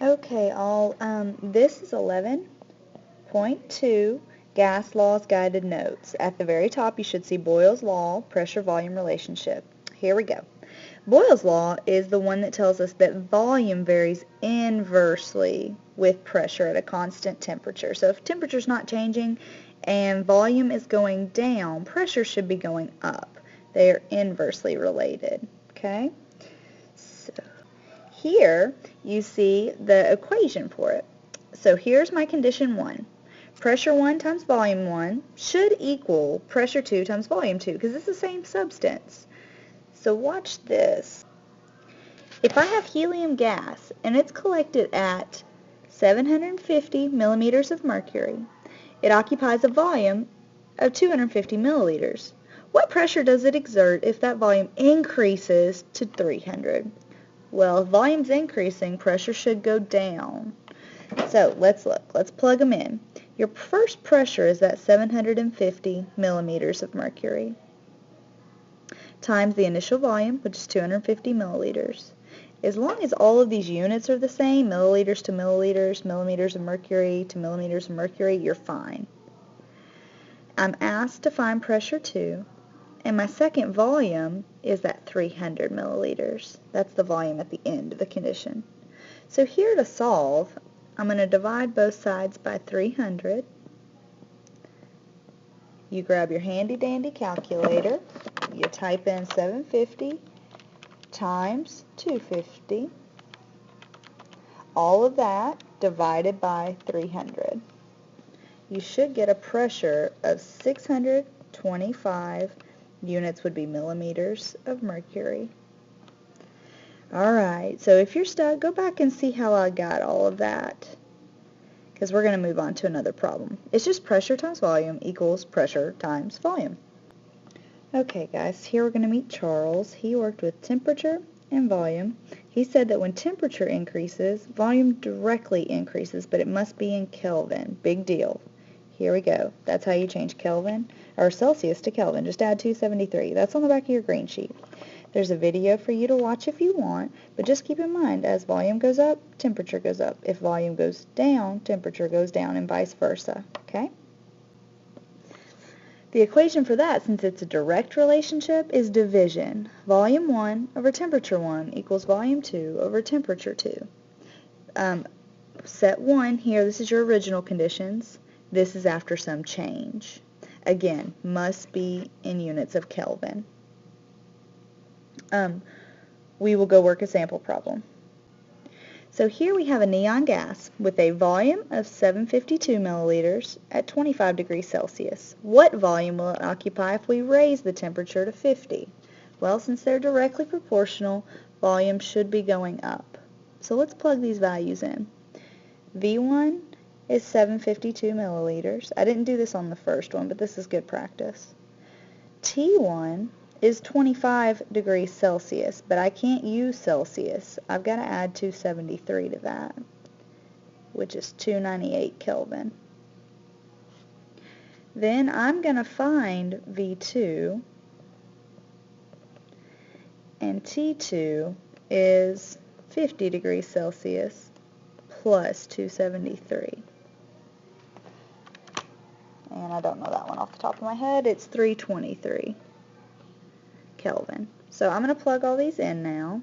Okay, this is 11.2 Gas Law's Guided Notes. At the very top, you should see Boyles Law, pressure-volume relationship. Here we go. Boyles Law is the one that tells us that volume varies inversely with pressure at a constant temperature. So if temperature's not changing and volume is going down, pressure should be going up. They are inversely related. Okay? So here you see the equation for it. So here's my condition 1. Pressure 1 times volume 1 should equal pressure 2 times volume 2 because it's the same substance. So watch this. If I have helium gas and it's collected at 750 millimeters of mercury, it occupies a volume of 250 milliliters. What pressure does it exert if that volume increases to 300? Well, if volume's increasing, pressure should go down. So let's look. Let's plug them in. Your first pressure is that 750 millimeters of mercury times the initial volume, which is 250 milliliters. As long as all of these units are the same, milliliters to milliliters, millimeters of mercury to millimeters of mercury, you're fine. I'm asked to find pressure 2, and my second volume is that 300 milliliters. That's the volume at the end of the condition. So here to solve, I'm going to divide both sides by 300. You grab your handy-dandy calculator. You type in 750 times 250. All of that divided by 300. You should get a pressure of 625 units would be millimeters of mercury. Alright, so if you're stuck, go back and see how I got all of that, because we're going to move on to another problem. It's just pressure times volume equals pressure times volume. Okay guys, here we're going to meet Charles. He worked with temperature and volume. He said that when temperature increases, volume directly increases, but it must be in Kelvin. Big deal. Here we go. That's how you change Kelvin, or Celsius to Kelvin. Just add 273. That's on the back of your green sheet. There's a video for you to watch if you want, but just keep in mind, as volume goes up, temperature goes up. If volume goes down, temperature goes down, and vice versa. Okay? The equation for that, since it's a direct relationship, is division. Volume 1 over temperature 1 equals volume 2 over temperature 2. Set 1 here, this is your original conditions. This is after some change. Again, must be in units of Kelvin. We will go work a sample problem. So here we have a neon gas with a volume of 752 milliliters at 25 degrees Celsius. What volume will it occupy if we raise the temperature to 50? Well, since they're directly proportional, volume should be going up. So let's plug these values in. V1 is 752 milliliters. I didn't do this on the first one, but this is good practice. T1 is 25 degrees Celsius, but I can't use Celsius. I've got to add 273 to that, which is 298 Kelvin. Then I'm going to find V2, and T2 is 50 degrees Celsius plus 273. And I don't know that one off the top of my head. It's 323 Kelvin. So I'm going to plug all these in now.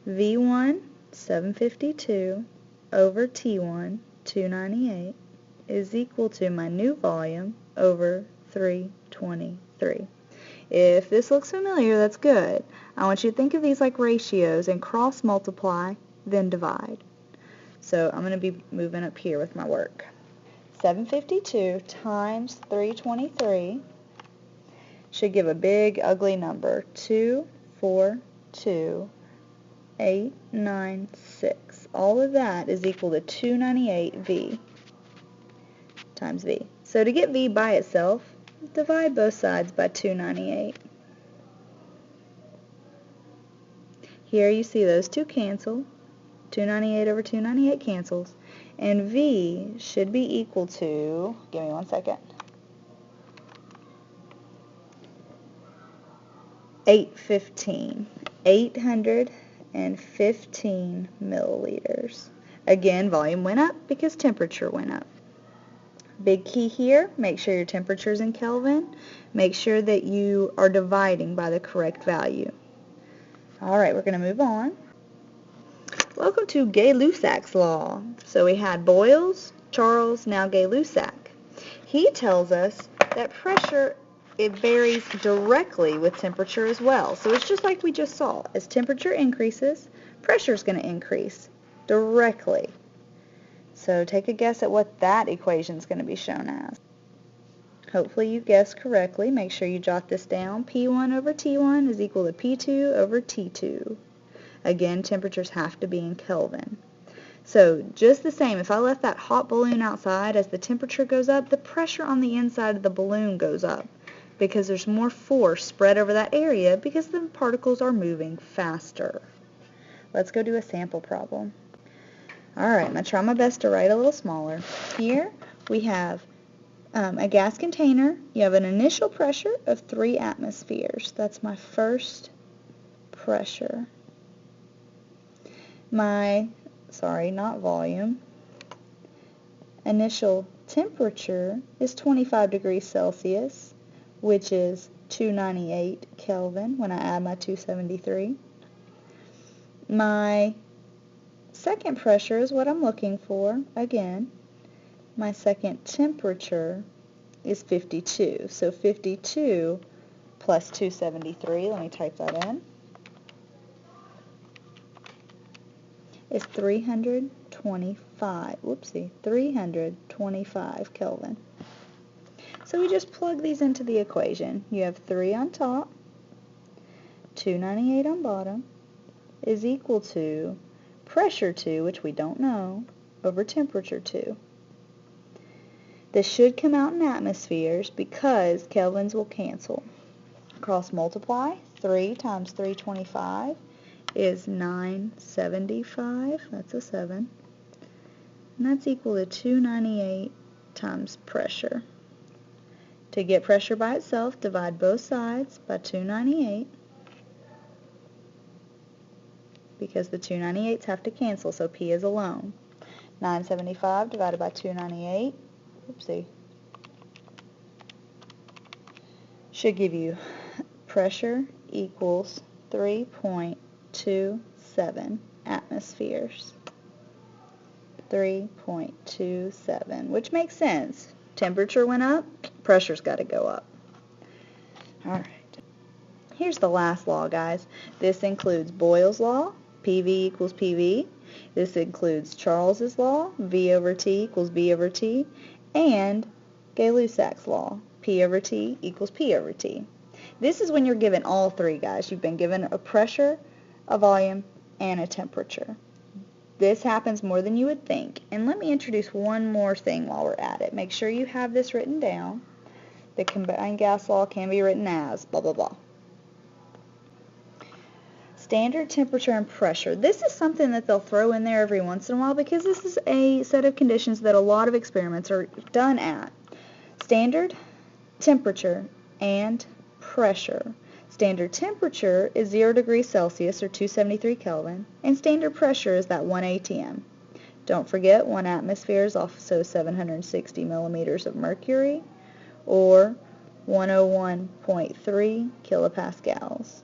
V1, 752 over T1, 298 is equal to my new volume over 323. If this looks familiar, that's good. I want you to think of these like ratios and cross multiply, then divide. So I'm going to be moving up here with my work. 752 times 323 should give a big ugly number, 242,896. All of that is equal to 298 V times V. So to get V by itself, divide both sides by 298. Here you see those two cancel. 298 over 298 cancels. And V should be equal to, give me 1 second, 815. 815 milliliters. Again, volume went up because temperature went up. Big key here, make sure your temperature is in Kelvin. Make sure that you are dividing by the correct value. Alright, we're going to move on. Welcome to Gay-Lussac's law. So we had Boyles, Charles, now Gay-Lussac. He tells us that pressure, it varies directly with temperature as well. So it's just like we just saw. As temperature increases, pressure is going to increase directly. So take a guess at what that equation is going to be shown as. Hopefully you guessed correctly. Make sure you jot this down. P1 over T1 is equal to P2 over T2. Again, temperatures have to be in Kelvin. So just the same, if I left that hot balloon outside, as the temperature goes up, the pressure on the inside of the balloon goes up because there's more force spread over that area because the particles are moving faster. Let's go do a sample problem. Alright, I'm going to try my best to write a little smaller. Here we have a gas container. You have an initial pressure of 3 atmospheres. That's my first pressure. Not volume. Initial temperature is 25 degrees Celsius, which is 298 Kelvin when I add my 273. My second pressure is what I'm looking for. Again, my second temperature is 52. So 52 plus 273, let me type that in, is 325 Kelvin. So we just plug these into the equation. You have 3 on top, 298 on bottom, is equal to pressure 2, which we don't know, over temperature 2. This should come out in atmospheres because kelvins will cancel. Cross multiply, 3 times 325 is 975, that's a 7, and that's equal to 298 times pressure. To get pressure by itself, divide both sides by 298 because the 298s have to cancel, so P is alone. 975 divided by 298, should give you pressure equals 3.27 atmospheres. 3.27, which makes sense. Temperature went up, pressure's got to go up. Alright. Here's the last law, guys. This includes Boyles Law, PV equals PV. This includes Charles's Law, V over T equals V over T, and Gay-Lussac's Law, P over T equals P over T. This is when you're given all three, guys. You've been given a pressure, a volume, and a temperature. This happens more than you would think. And let me introduce one more thing while we're at it. Make sure you have this written down. The combined gas law can be written as blah, blah, blah. Standard temperature and pressure. This is something that they'll throw in there every once in a while because this is a set of conditions that a lot of experiments are done at. Standard temperature and pressure. Standard temperature is 0 degrees Celsius or 273 Kelvin, and standard pressure is that 1 atm. Don't forget, 1 atmosphere is also 760 millimeters of mercury, or 101.3 kilopascals.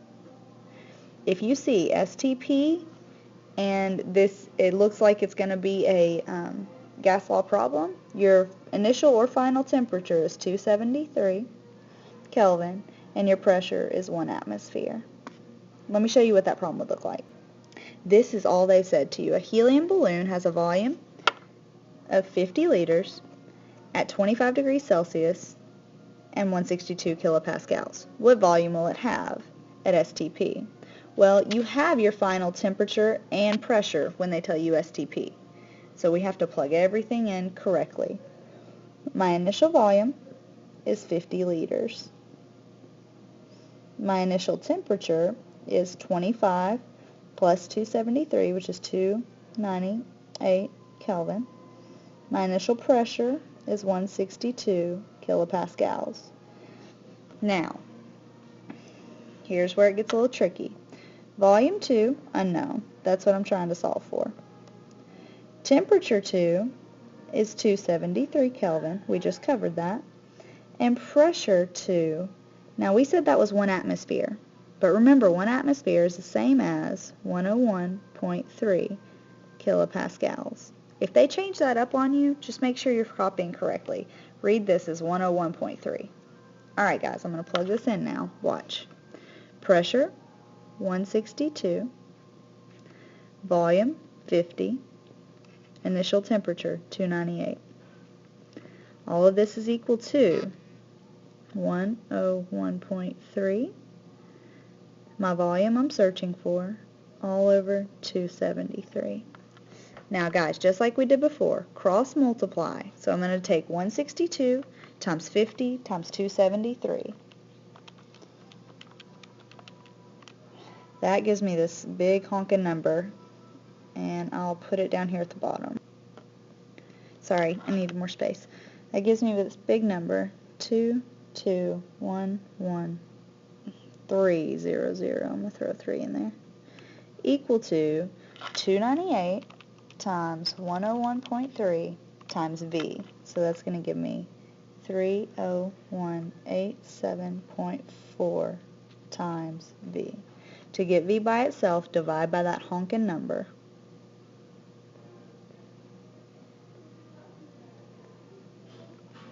If you see STP, and it looks like it's going to be a gas law problem, your initial or final temperature is 273 Kelvin, and your pressure is 1 atmosphere. Let me show you what that problem would look like. This is all they said to you. A helium balloon has a volume of 50 liters at 25 degrees Celsius and 162 kilopascals. What volume will it have at STP? Well, you have your final temperature and pressure when they tell you STP. So we have to plug everything in correctly. My initial volume is 50 liters. My initial temperature is 25 plus 273, which is 298 Kelvin. My initial pressure is 162 kilopascals. Now, here's where it gets a little tricky. Volume 2, unknown. That's what I'm trying to solve for. Temperature 2 is 273 Kelvin. We just covered that. And pressure 2, now we said that was 1 atmosphere. But remember, 1 atmosphere is the same as 101.3 kilopascals. If they change that up on you, just make sure you're copying correctly. Read this as 101.3. Alright guys, I'm going to plug this in now. Watch. Pressure, 162. Volume, 50. Initial temperature, 298. All of this is equal to 101.3. My volume I'm searching for, all over 273. Now guys, just like we did before, cross multiply. So I'm going to take 162 times 50 times 273. That gives me this big honking number, and I'll put it down here at the bottom. Sorry, I needed more space. That gives me this big number, 2211300. I'm going to throw a 3 in there. Equal to 298 times 101.3 times V. So that's going to give me 30187.4 times V. To get V by itself, divide by that honking number.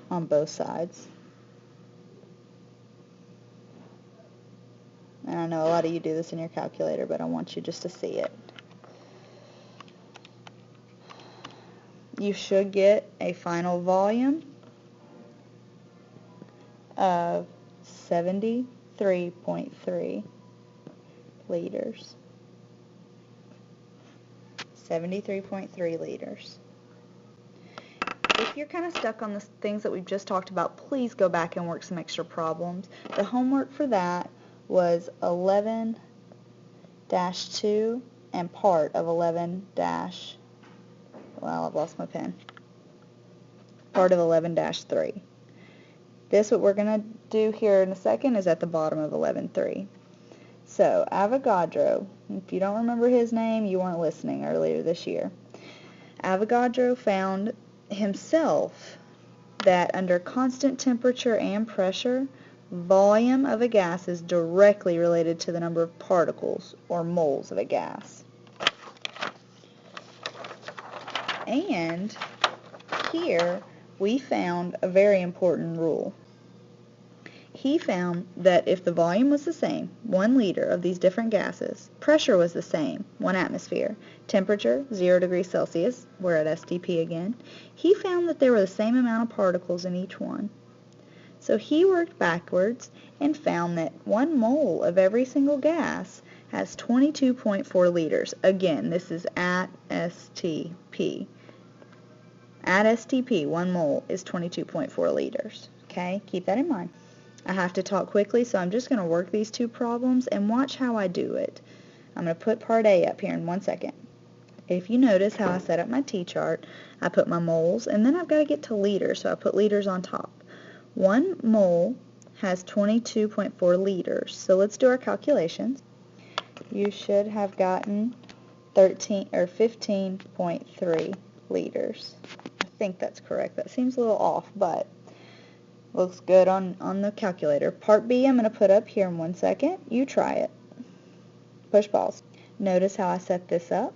On both sides. And I know a lot of you do this in your calculator, but I want you just to see it. You should get a final volume of 73.3 liters. 73.3 liters. If you're kind of stuck on the things that we've just talked about, please go back and work some extra problems. The homework for that was 11-2 and part of 11- well, I've lost my pen. Part of 11-3. This, what we're going to do here in a second, is at the bottom of 11-3. So, Avogadro, if you don't remember his name, you weren't listening earlier this year. Avogadro found himself that under constant temperature and pressure, volume of a gas is directly related to the number of particles, or moles, of a gas. And here we found a very important rule. He found that if the volume was the same, 1 liter of these different gases, pressure was the same, 1 atmosphere, temperature 0 degrees Celsius, we're at STP again, he found that there were the same amount of particles in each one. So he worked backwards and found that 1 mole of every single gas has 22.4 liters. Again, this is at STP. At STP, 1 mole is 22.4 liters. Okay, keep that in mind. I have to talk quickly, so I'm just going to work these 2 problems and watch how I do it. I'm going to put part A up here in 1 second. If you notice how I set up my T-chart, I put my moles, and then I've got to get to liters, so I put liters on top. 1 mole has 22.4 liters, so let's do our calculations. You should have gotten 15.3 liters. I think that's correct. That seems a little off, but looks good on the calculator. Part B I'm going to put up here in 1 second. You try it. Push pause. Notice how I set this up.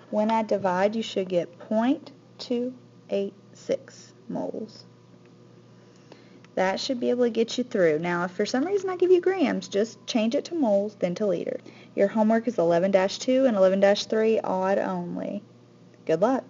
When I divide, you should get 0.286 moles. That should be able to get you through. Now, if for some reason I give you grams, just change it to moles, then to liters. Your homework is 11-2 and 11-3, odd only. Good luck.